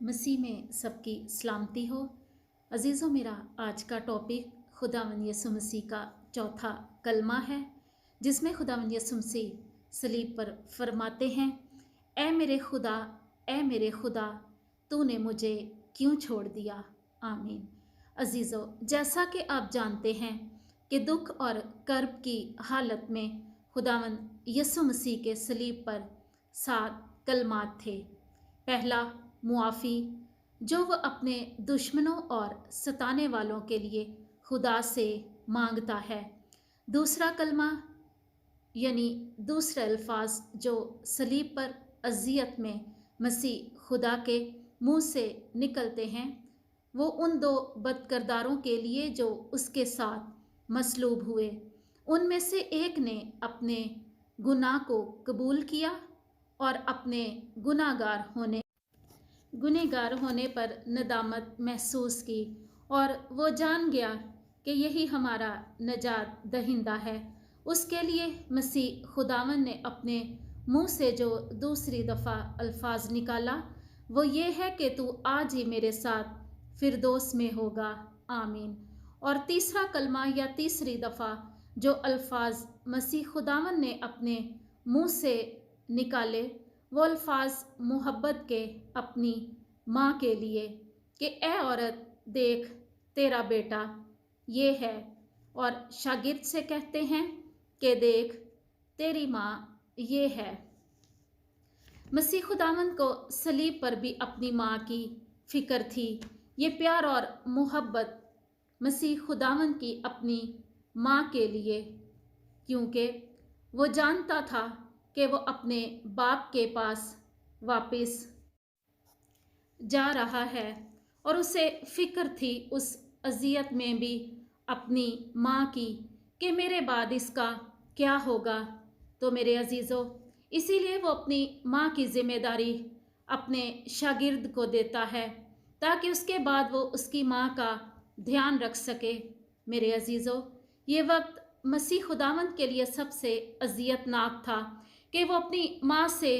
मसीह में सबकी सलामती हो। अजीज़ों, मेरा आज का टॉपिक खुदावंद यीशु मसीह का चौथा कलमा है, जिसमें खुदावंद यीशु मसीह सलीब पर फरमाते हैं, ए मेरे खुदा, तूने मुझे क्यों छोड़ दिया। आमीन। अजीज़ों, जैसा कि आप जानते हैं कि दुख और कर्ब की हालत में खुदावंद यीशु मसीह के सलीब पर 7 कलमात थे। पहला, मुआफ़ी, जो वह अपने दुश्मनों और सताने वालों के लिए खुदा से मांगता है। दूसरा कलमा यानी दूसरे अल्फाज जो सलीब पर अजियत में मसीह खुदा के मुंह से निकलते हैं, वो उन 2 बदकिरदारों के लिए जो उसके साथ मसलूब हुए। उनमें से एक ने अपने गुनाह को कबूल किया और अपने गुनहगार होने पर नदामत महसूस की, और वो जान गया कि यही हमारा नजात दहिंदा है। उसके लिए मसीह खुदावन ने अपने मुंह से जो दूसरी दफ़ा अल्फाज निकाला, वो ये है कि तू आज ही मेरे साथ फिरदौस में होगा। आमीन। और तीसरा कलमा या तीसरी दफ़ा जो अल्फाज मसीह खुदावन ने अपने मुंह से निकाले, वो अल्फाज मोहब्बत के अपनी माँ के लिए कि ए औरत, देख तेरा बेटा ये है, और शागिर्द से कहते हैं कि देख तेरी माँ ये है। मसीह खुदावंद को सलीब पर भी अपनी माँ की फ़िक्र थी। ये प्यार और मोहब्बत मसीह खुदावंद की अपनी माँ के लिए, क्योंकि वो जानता था कि वो अपने बाप के पास वापस जा रहा है, और उसे फ़िक्र थी उस अजियत में भी अपनी माँ की कि मेरे बाद इसका क्या होगा। तो मेरे अजीज़ों, इसीलिए वो अपनी माँ की ज़िम्मेदारी अपने शागिर्द को देता है, ताकि उसके बाद वो उसकी माँ का ध्यान रख सके। मेरे अजीज़ों, ये वक्त मसीह खुदावंद के लिए सबसे अजियतनाक था कि वो अपनी माँ से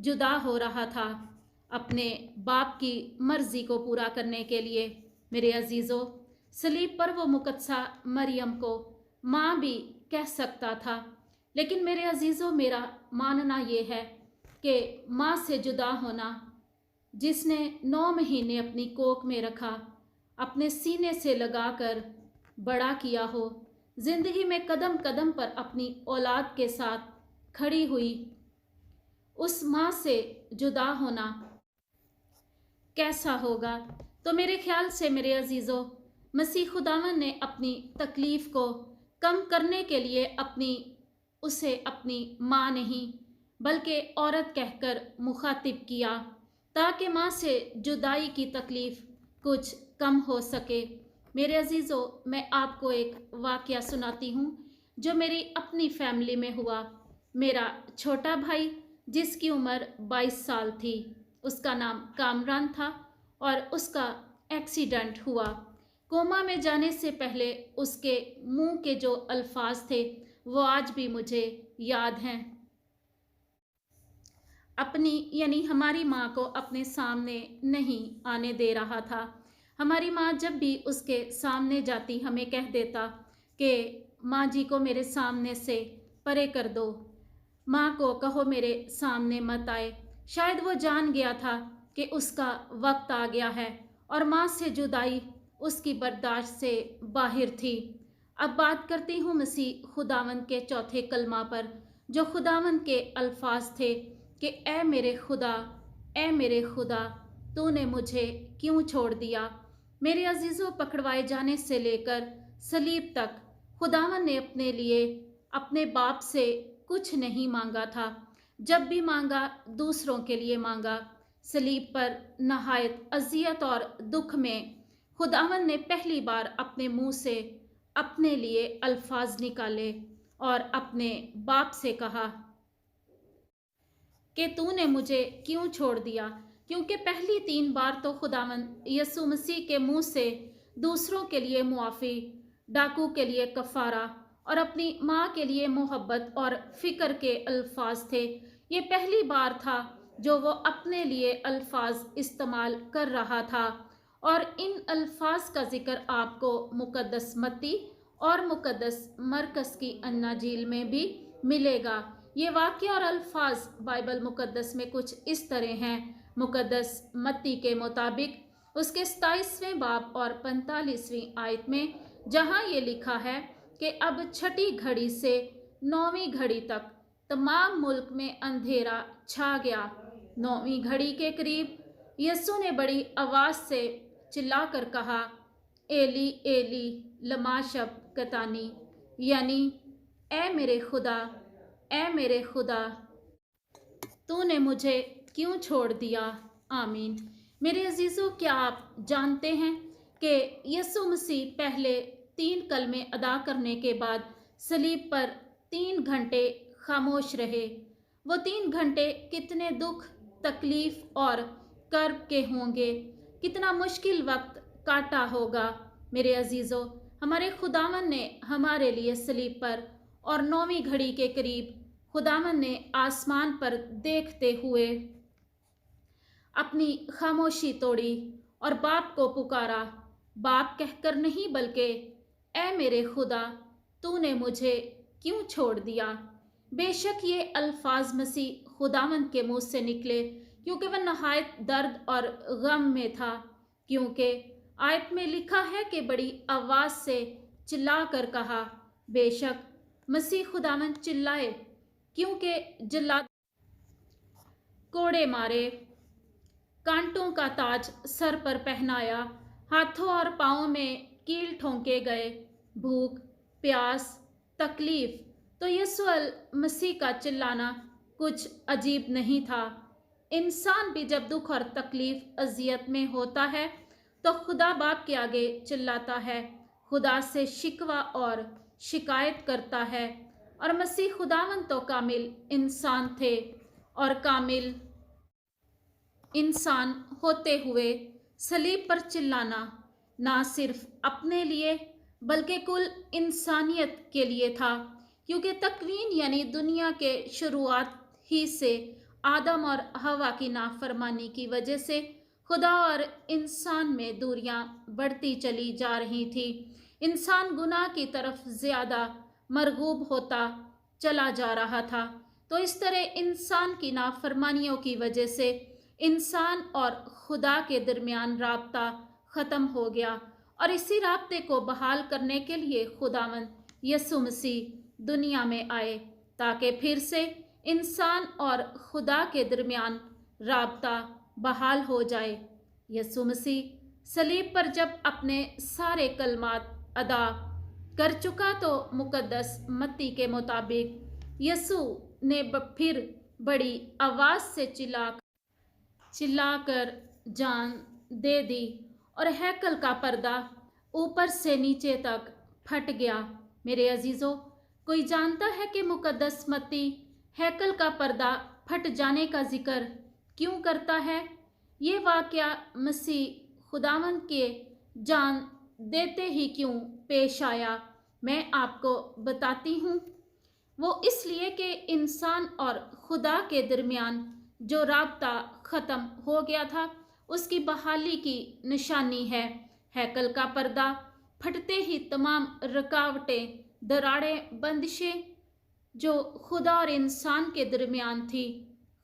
जुदा हो रहा था अपने बाप की मर्ज़ी को पूरा करने के लिए। मेरे अजीज़ों, सलीब पर वो मुकद्दसा मरियम को माँ भी कह सकता था, लेकिन मेरे अजीज़ों, मेरा मानना ये है कि माँ से जुदा होना, जिसने 9 महीने अपनी कोख में रखा, अपने सीने से लगाकर बड़ा किया हो, ज़िंदगी में कदम कदम पर अपनी औलाद के साथ खड़ी हुई, उस माँ से जुदा होना कैसा होगा। तो मेरे ख्याल से मेरे अजीज़ों, मसीह खुदावन ने अपनी तकलीफ़ को कम करने के लिए उसे अपनी माँ नहीं बल्कि औरत कहकर मुखातिब किया, ताकि माँ से जुदाई की तकलीफ़ कुछ कम हो सके। मेरे अजीज़ों, मैं आपको एक वाक़या सुनाती हूँ जो मेरी अपनी फैमिली में हुआ। मेरा छोटा भाई, जिसकी उम्र 22 साल थी, उसका नाम कामरान था, और उसका एक्सीडेंट हुआ। कोमा में जाने से पहले उसके मुंह के जो अल्फाज थे वो आज भी मुझे याद हैं। अपनी यानी हमारी माँ को अपने सामने नहीं आने दे रहा था। हमारी माँ जब भी उसके सामने जाती हमें कह देता कि माँ जी को मेरे सामने से परे कर दो, माँ को कहो मेरे सामने मत आए। शायद वो जान गया था कि उसका वक्त आ गया है और माँ से जुदाई उसकी बर्दाश्त से बाहर थी। अब बात करती हूँ मसीह खुदावंद के चौथे कलमा पर, जो खुदावंद के अल्फाज थे कि ए मेरे खुदा, तूने मुझे क्यों छोड़ दिया। मेरे अजीज़ों, पकड़वाए जाने से लेकर सलीब तक खुदावंद ने अपने लिए अपने बाप से कुछ नहीं मांगा था। जब भी मांगा, दूसरों के लिए मांगा। सलीब पर नहायत अजियत और दुख में खुदावंद ने पहली बार अपने मुंह से अपने लिए अल्फाज निकाले और अपने बाप से कहा कि तूने मुझे क्यों छोड़ दिया। क्योंकि पहली 3 बार तो खुदावंद यीशु मसीह के मुंह से दूसरों के लिए मुआफ़ी, डाकू के लिए कफ़ारा और अपनी माँ के लिए मोहब्बत और फ़िक्र के अल्फाज थे। ये पहली बार था جو وہ اپنے لیے الفاظ استعمال کر رہا تھا، اور ان الفاظ کا ذکر آپ کو مقدس متی اور مقدس مرکز کی اناجیل میں بھی ملے گا۔ یہ واقعہ اور الفاظ بائبل مقدس میں کچھ اس طرح ہیں۔ مقدس متی کے مطابق اس کے 27ویں باب اور 45ویں آیت میں جہاں یہ لکھا ہے کہ اب چھٹی گھڑی سے 9ویں گھڑی تک تمام ملک میں اندھیرا چھا گیا۔ 9ویں گھڑی کے قریب یسوع نے بڑی آواز سے چلا کر کہا، ایلی ایلی لما شبقتانی، یعنی اے میرے خدا، اے میرے خدا، تو نے مجھے کیوں چھوڑ دیا؟ آمین۔ میرے عزیزو، کیا آپ جانتے ہیں کہ یسوع مسیح پہلے 3 کلمے ادا کرنے کے بعد صلیب پر 3 گھنٹے خاموش رہے؟ وہ 3 گھنٹے کتنے دکھ، تکلیف اور کرب کے ہوں گے، کتنا مشکل وقت کاٹا ہوگا۔ میرے عزیزو، ہمارے خداوند نے ہمارے لیے صلیب پر اور 9ویں گھڑی کے قریب خداوند نے آسمان پر دیکھتے ہوئے اپنی خاموشی توڑی اور باپ کو پکارا، باپ کہہ کر نہیں بلکہ اے میرے خدا، تو نے مجھے کیوں چھوڑ دیا؟ بے شک یہ الفاظ مسیح خداوند کے منہ سے نکلے کیونکہ وہ نہایت درد اور غم میں تھا، کیونکہ آیت میں لکھا ہے کہ بڑی آواز سے چلا کر کہا۔ بے شک مسیح خداوند چلائے کیونکہ جلاد کوڑے مارے، کانٹوں کا تاج سر پر پہنایا، ہاتھوں اور پاؤں میں کیل ٹھونکے گئے، بھوک، پیاس، تکلیف، تو یسوع مسیح کا چلانا کچھ عجیب نہیں تھا۔ انسان بھی جب دکھ اور تکلیف اذیت میں ہوتا ہے تو خدا باپ کے آگے چلاتا ہے، خدا سے شکوہ اور شکایت کرتا ہے، اور مسیح خداوند تو کامل انسان تھے، اور کامل انسان ہوتے ہوئے صلیب پر چلانا نہ صرف اپنے لیے بلکہ کل انسانیت کے لیے تھا، کیونکہ تکوین یعنی دنیا کے شروعات ہی سے آدم اور حوا کی نافرمانی کی وجہ سے خدا اور انسان میں دوریاں بڑھتی چلی جا رہی تھی۔ انسان گناہ کی طرف زیادہ مرغوب ہوتا چلا جا رہا تھا، تو اس طرح انسان کی نافرمانیوں کی وجہ سے انسان اور خدا کے درمیان رابطہ ختم ہو گیا، اور اسی رابطے کو بحال کرنے کے لیے خداوند یسوع مسیح دنیا میں آئے تاکہ پھر سے انسان اور خدا کے درمیان رابطہ بحال ہو جائے۔ یسوع مسیح صلیب پر جب اپنے سارے کلمات ادا کر چکا تو مقدس متی کے مطابق یسوع نے پھر بڑی آواز سے چلا کر جان دے دی، اور ہیکل کا پردہ اوپر سے نیچے تک پھٹ گیا۔ میرے عزیزو، کوئی جانتا ہے کہ مقدس متی ہیکل کا پردہ پھٹ جانے کا ذکر کیوں کرتا ہے؟ یہ واقعہ مسیح خداوند کے جان دیتے ہی کیوں پیش آیا، میں آپ کو بتاتی ہوں۔ وہ اس لیے کہ انسان اور خدا کے درمیان جو رابطہ ختم ہو گیا تھا اس کی بحالی کی نشانی ہے۔ ہیکل کا پردہ پھٹتے ہی تمام رکاوٹیں، دراڑیں، بندشیں جو خدا اور انسان کے درمیان تھی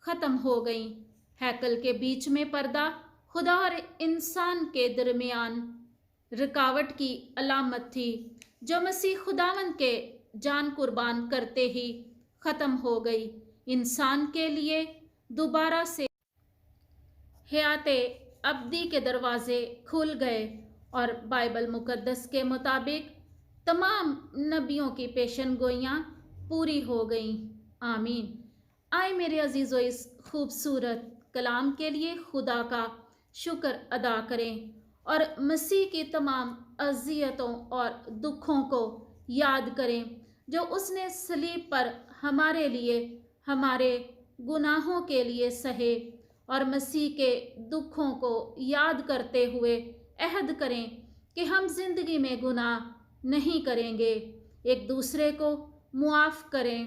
ختم ہو گئیں۔ ہیکل کے بیچ میں پردہ خدا اور انسان کے درمیان رکاوٹ کی علامت تھی، جو مسیح خداوند کے جان قربان کرتے ہی ختم ہو گئی۔ انسان کے لیے دوبارہ سے حیات ابدی کے دروازے کھل گئے، اور بائبل مقدس کے مطابق تمام نبیوں کی پیشن گوئیاں پوری ہو گئیں۔ آمین۔ آئے میرے عزیزو، اس خوبصورت کلام کے لیے خدا کا شکر ادا کریں، اور مسیح کی تمام اذیتوں اور دکھوں کو یاد کریں جو اس نے صلیب پر ہمارے لیے، ہمارے گناہوں کے لیے سہے، اور مسیح کے دکھوں کو یاد کرتے ہوئے عہد کریں کہ ہم زندگی میں گناہ نہیں کریں گے، ایک دوسرے کو معاف کریں،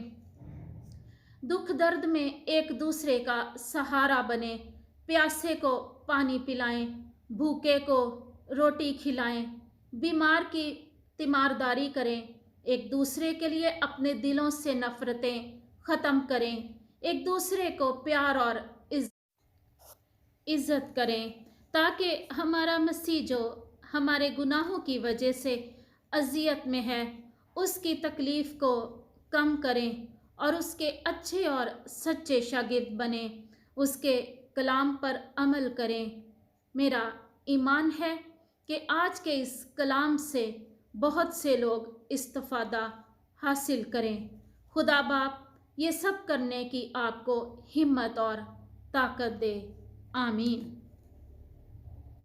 दुख दर्द में एक दूसरे का सहारा बने, प्यासे को पानी पिलाएं, भूखे को रोटी खिलाएं, बीमार की तीमारदारी करें, एक दूसरे के लिए अपने दिलों से नफरतें ख़त्म करें, एक दूसरे को प्यार और इज़्ज़त करें, ताकि हमारा मसीह जो हमारे गुनाहों की वजह से अज़ियत में है उसकी तकलीफ़ को कम करें और उसके अच्छे और सच्चे शागिर्द बने, उसके कलाम पर अमल करें। मेरा ईमान है कि आज के इस कलाम से बहुत से लोग इस्तिफ़ादा हासिल करें। खुदा बाप ये सब करने की आपको हिम्मत और ताकत दे। आमीन।